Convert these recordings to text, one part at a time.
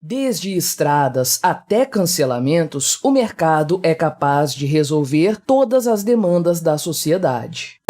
Desde estradas até cancelamentos, o mercado é capaz de resolver todas as demandas da sociedade.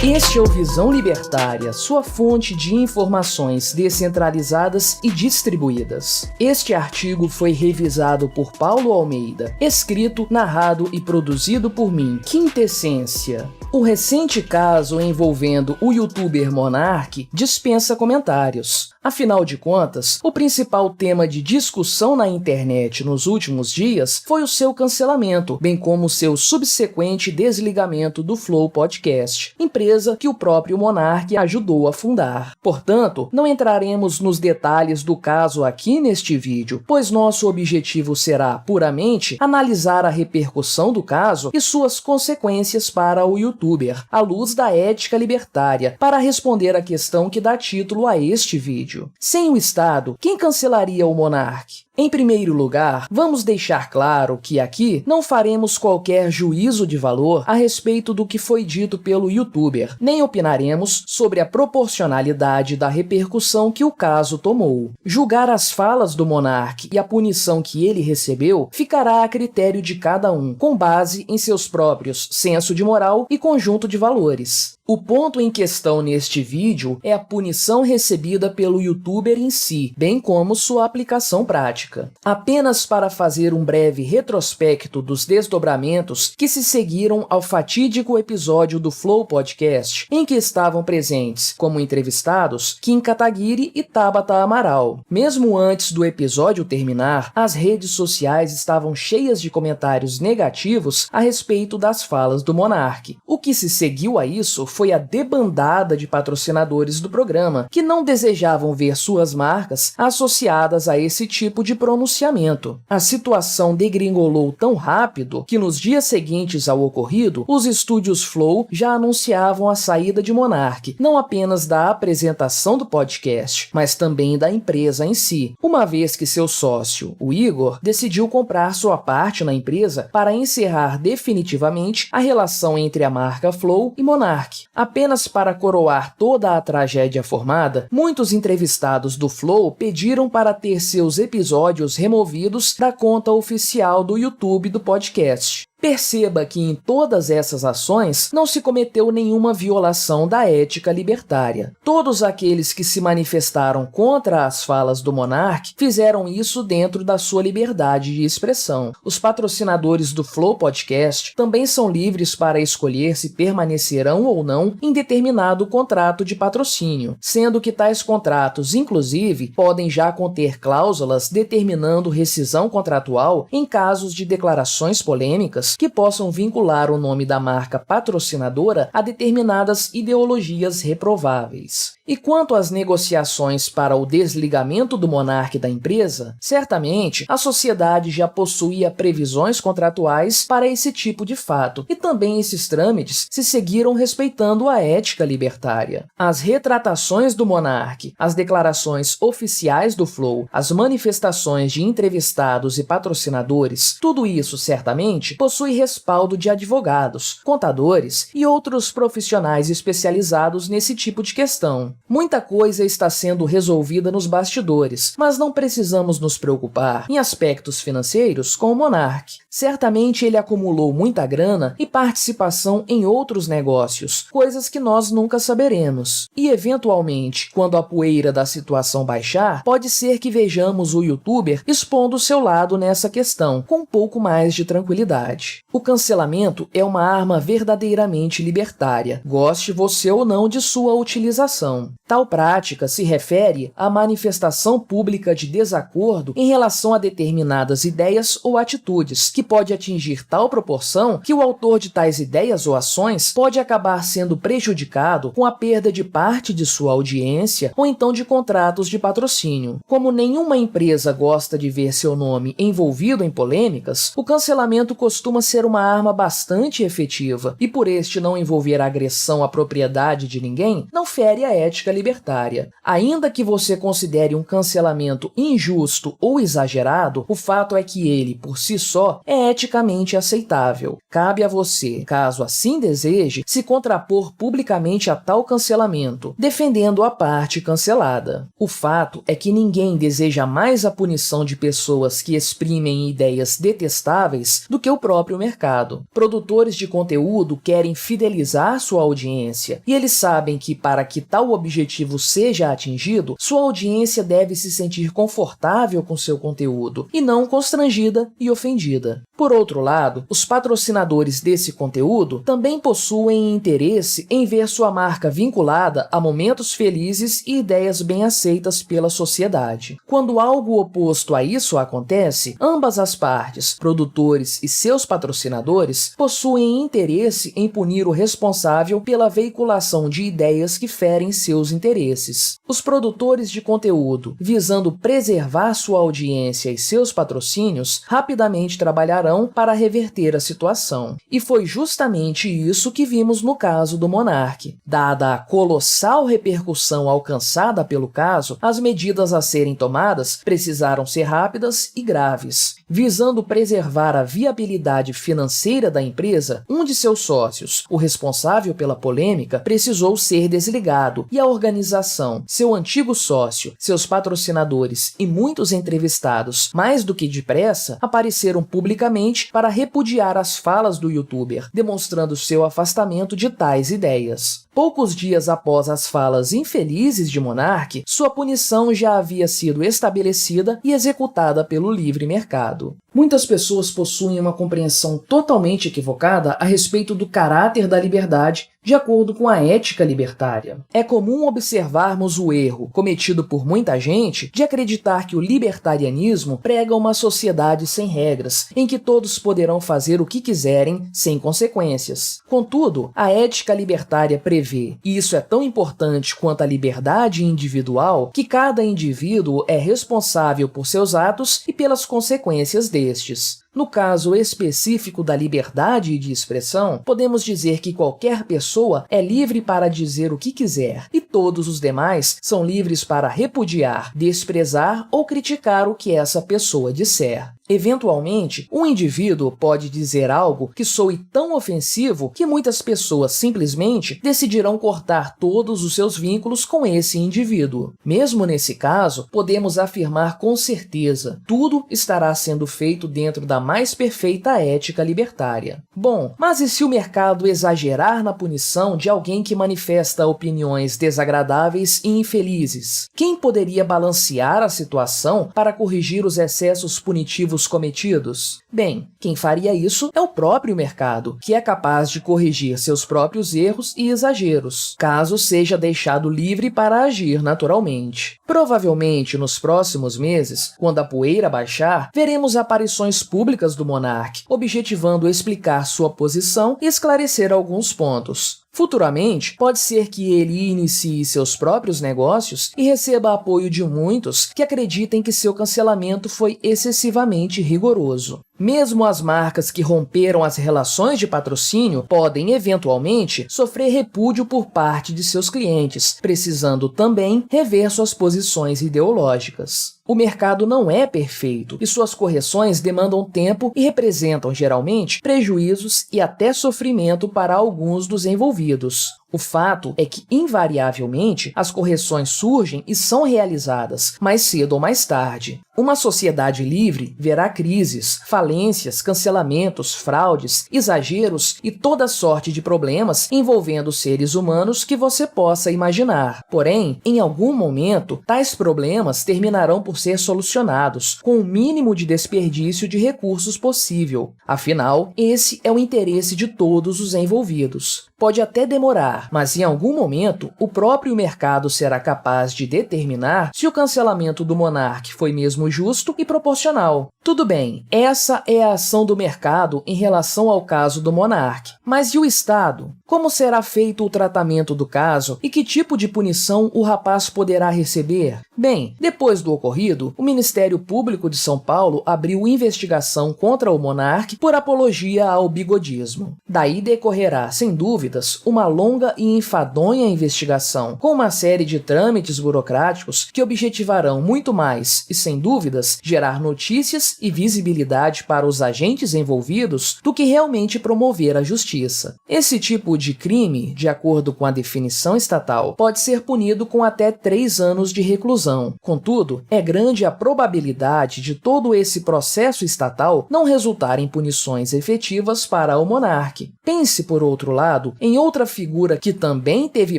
Este é o Visão Libertária, sua fonte de informações descentralizadas e distribuídas. Este artigo foi revisado por Paulo Almeida, escrito, narrado e produzido por mim, Quintessência. O recente caso envolvendo o youtuber Monark dispensa comentários. Afinal de contas, o principal tema de discussão na internet nos últimos dias foi o seu cancelamento, bem como seu subsequente desligamento do Flow Podcast, empresa que o próprio Monark ajudou a fundar. Portanto, não entraremos nos detalhes do caso aqui neste vídeo, pois nosso objetivo será, puramente, analisar a repercussão do caso e suas consequências para o youtuber, à luz da ética libertária, para responder à questão que dá título a este vídeo. Sem o Estado, quem cancelaria o Monark? Em primeiro lugar, vamos deixar claro que aqui não faremos qualquer juízo de valor a respeito do que foi dito pelo youtuber, nem opinaremos sobre a proporcionalidade da repercussão que o caso tomou. Julgar as falas do Monark e a punição que ele recebeu ficará a critério de cada um, com base em seus próprios senso de moral e conjunto de valores. O ponto em questão neste vídeo é a punição recebida pelo youtuber em si, bem como sua aplicação prática. Apenas para fazer um breve retrospecto dos desdobramentos que se seguiram ao fatídico episódio do Flow Podcast, em que estavam presentes, como entrevistados, Kim Kataguiri e Tabata Amaral. Mesmo antes do episódio terminar, as redes sociais estavam cheias de comentários negativos a respeito das falas do Monark. O que se seguiu a isso foi a debandada de patrocinadores do programa, que não desejavam ver suas marcas associadas a esse tipo de pronunciamento. A situação degringolou tão rápido que nos dias seguintes ao ocorrido, os estúdios Flow já anunciavam a saída de Monark, não apenas da apresentação do podcast, mas também da empresa em si, uma vez que seu sócio, o Igor, decidiu comprar sua parte na empresa para encerrar definitivamente a relação entre a marca Flow e Monark. Apenas para coroar toda a tragédia formada, muitos entrevistados do Flow pediram para ter seus episódios removidos da conta oficial do YouTube do podcast. Perceba que em todas essas ações não se cometeu nenhuma violação da ética libertária. Todos aqueles que se manifestaram contra as falas do Monark fizeram isso dentro da sua liberdade de expressão. Os patrocinadores do Flow Podcast também são livres para escolher se permanecerão ou não em determinado contrato de patrocínio, sendo que tais contratos, inclusive, podem já conter cláusulas determinando rescisão contratual em casos de declarações polêmicas que possam vincular o nome da marca patrocinadora a determinadas ideologias reprováveis. E quanto às negociações para o desligamento do Monark da empresa, certamente a sociedade já possuía previsões contratuais para esse tipo de fato, e também esses trâmites se seguiram respeitando a ética libertária. As retratações do Monark, as declarações oficiais do Flow, as manifestações de entrevistados e patrocinadores, tudo isso certamente possui respaldo de advogados, contadores e outros profissionais especializados nesse tipo de questão. Muita coisa está sendo resolvida nos bastidores, mas não precisamos nos preocupar em aspectos financeiros com o Monark. Certamente ele acumulou muita grana e participação em outros negócios, coisas que nós nunca saberemos. E, eventualmente, quando a poeira da situação baixar, pode ser que vejamos o youtuber expondo seu lado nessa questão, com um pouco mais de tranquilidade. O cancelamento é uma arma verdadeiramente libertária, goste você ou não de sua utilização. Tal prática se refere à manifestação pública de desacordo em relação a determinadas ideias ou atitudes, que pode atingir tal proporção que o autor de tais ideias ou ações pode acabar sendo prejudicado com a perda de parte de sua audiência ou então de contratos de patrocínio. Como nenhuma empresa gosta de ver seu nome envolvido em polêmicas, o cancelamento costuma costuma ser uma arma bastante efetiva e, por este não envolver agressão à propriedade de ninguém, não fere a ética libertária. Ainda que você considere um cancelamento injusto ou exagerado, o fato é que ele, por si só, é eticamente aceitável. Cabe a você, caso assim deseje, se contrapor publicamente a tal cancelamento, defendendo a parte cancelada. O fato é que ninguém deseja mais a punição de pessoas que exprimem ideias detestáveis do que o próprio mercado. Produtores de conteúdo querem fidelizar sua audiência, e eles sabem que, para que tal objetivo seja atingido, sua audiência deve se sentir confortável com seu conteúdo, e não constrangida e ofendida. Por outro lado, os patrocinadores desse conteúdo também possuem interesse em ver sua marca vinculada a momentos felizes e ideias bem aceitas pela sociedade. Quando algo oposto a isso acontece, ambas as partes, produtores e seus patrocinadores, possuem interesse em punir o responsável pela veiculação de ideias que ferem seus interesses. Os produtores de conteúdo, visando preservar sua audiência e seus patrocínios, rapidamente trabalharão para reverter a situação. E foi justamente isso que vimos no caso do Monark. Dada a colossal repercussão alcançada pelo caso, as medidas a serem tomadas precisaram ser rápidas e graves. Visando preservar a viabilidade financeira da empresa, um de seus sócios, o responsável pela polêmica, precisou ser desligado e a organização, seu antigo sócio, seus patrocinadores e muitos entrevistados, mais do que depressa, apareceram publicamente para repudiar as falas do youtuber, demonstrando seu afastamento de tais ideias. Poucos dias após as falas infelizes de Monark, sua punição já havia sido estabelecida e executada pelo livre mercado. Muitas pessoas possuem uma compreensão totalmente equivocada a respeito do caráter da liberdade de acordo com a ética libertária. É comum observarmos o erro, cometido por muita gente, de acreditar que o libertarianismo prega uma sociedade sem regras, em que todos poderão fazer o que quiserem, sem consequências. Contudo, a ética libertária prevê, e isso é tão importante quanto a liberdade individual, que cada indivíduo é responsável por seus atos e pelas consequências destes. No caso específico da liberdade de expressão, podemos dizer que qualquer pessoa é livre para dizer o que quiser, e todos os demais são livres para repudiar, desprezar ou criticar o que essa pessoa disser. Eventualmente, um indivíduo pode dizer algo que soe tão ofensivo que muitas pessoas simplesmente decidirão cortar todos os seus vínculos com esse indivíduo. Mesmo nesse caso, podemos afirmar com certeza, tudo estará sendo feito dentro da mais perfeita ética libertária. Bom, mas e se o mercado exagerar na punição de alguém que manifesta opiniões desagradáveis e infelizes? Quem poderia balancear a situação para corrigir os excessos punitivos cometidos? Bem, quem faria isso é o próprio mercado, que é capaz de corrigir seus próprios erros e exageros, caso seja deixado livre para agir naturalmente. Provavelmente, nos próximos meses, quando a poeira baixar, veremos aparições públicas do Monark, objetivando explicar sua posição e esclarecer alguns pontos. Futuramente, pode ser que ele inicie seus próprios negócios e receba apoio de muitos que acreditem que seu cancelamento foi excessivamente rigoroso. Mesmo as marcas que romperam as relações de patrocínio podem, eventualmente, sofrer repúdio por parte de seus clientes, precisando também rever suas posições ideológicas. O mercado não é perfeito e suas correções demandam tempo e representam, geralmente, prejuízos e até sofrimento para alguns dos envolvidos. O fato é que, invariavelmente, as correções surgem e são realizadas, mais cedo ou mais tarde. Uma sociedade livre verá crises, falências, cancelamentos, fraudes, exageros e toda sorte de problemas envolvendo seres humanos que você possa imaginar. Porém, em algum momento, tais problemas terminarão por ser solucionados, com o mínimo de desperdício de recursos possível. Afinal, esse é o interesse de todos os envolvidos. Pode até demorar, cancelar, mas em algum momento o próprio mercado será capaz de determinar se o cancelamento do monarca foi mesmo justo e proporcional. Tudo bem, essa é a ação do mercado em relação ao caso do monarca. Mas e o Estado? Como será feito o tratamento do caso e que tipo de punição o rapaz poderá receber? Bem, depois do ocorrido, o Ministério Público de São Paulo abriu investigação contra o monarca por apologia ao bigodismo. Daí decorrerá, sem dúvidas, uma longa e enfadonha investigação, com uma série de trâmites burocráticos que objetivarão muito mais e, sem dúvidas, gerar notícias e visibilidade para os agentes envolvidos do que realmente promover a justiça. Esse tipo de crime, de acordo com a definição estatal, pode ser punido com até 3 anos de reclusão. Contudo, é grande a probabilidade de todo esse processo estatal não resultar em punições efetivas para o monarca. Pense, por outro lado, em outra figura que também teve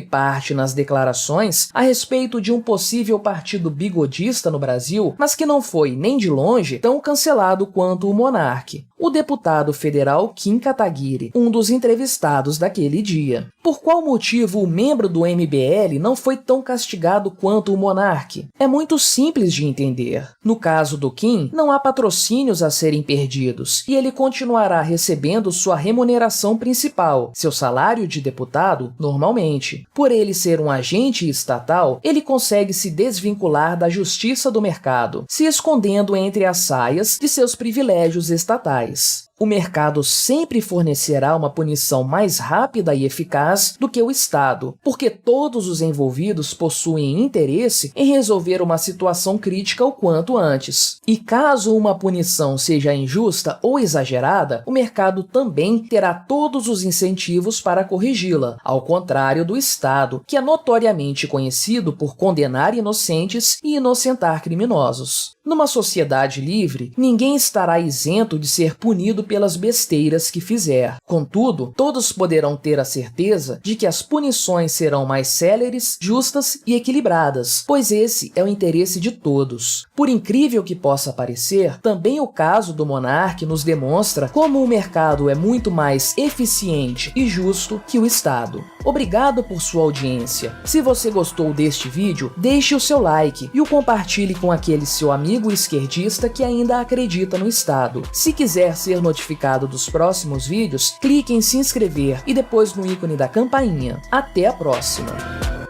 parte nas declarações a respeito de um possível partido bigodista no Brasil, mas que não foi, nem de longe, tão cancelado quanto o monarca. O deputado federal Kim Kataguiri, um dos entrevistados daquele dia. Por qual motivo o membro do MBL não foi tão castigado quanto o monarca? É muito simples de entender. No caso do Kim, não há patrocínios a serem perdidos, e ele continuará recebendo sua remuneração principal, seu salário de deputado, normalmente. Por ele ser um agente estatal, ele consegue se desvincular da justiça do mercado, se escondendo entre as saias de seus privilégios estatais. O mercado sempre fornecerá uma punição mais rápida e eficaz do que o Estado, porque todos os envolvidos possuem interesse em resolver uma situação crítica o quanto antes. E caso uma punição seja injusta ou exagerada, o mercado também terá todos os incentivos para corrigi-la, ao contrário do Estado, que é notoriamente conhecido por condenar inocentes e inocentar criminosos. Numa sociedade livre, ninguém estará isento de ser punido pelas besteiras que fizer. Contudo, todos poderão ter a certeza de que as punições serão mais céleres, justas e equilibradas, pois esse é o interesse de todos. Por incrível que possa parecer, também o caso do monarca nos demonstra como o mercado é muito mais eficiente e justo que o Estado. Obrigado por sua audiência. Se você gostou deste vídeo, deixe o seu like e o compartilhe com aquele seu amigo esquerdista que ainda acredita no Estado. Se quiser ser notificado dos próximos vídeos, clique em se inscrever e depois no ícone da campainha. Até a próxima!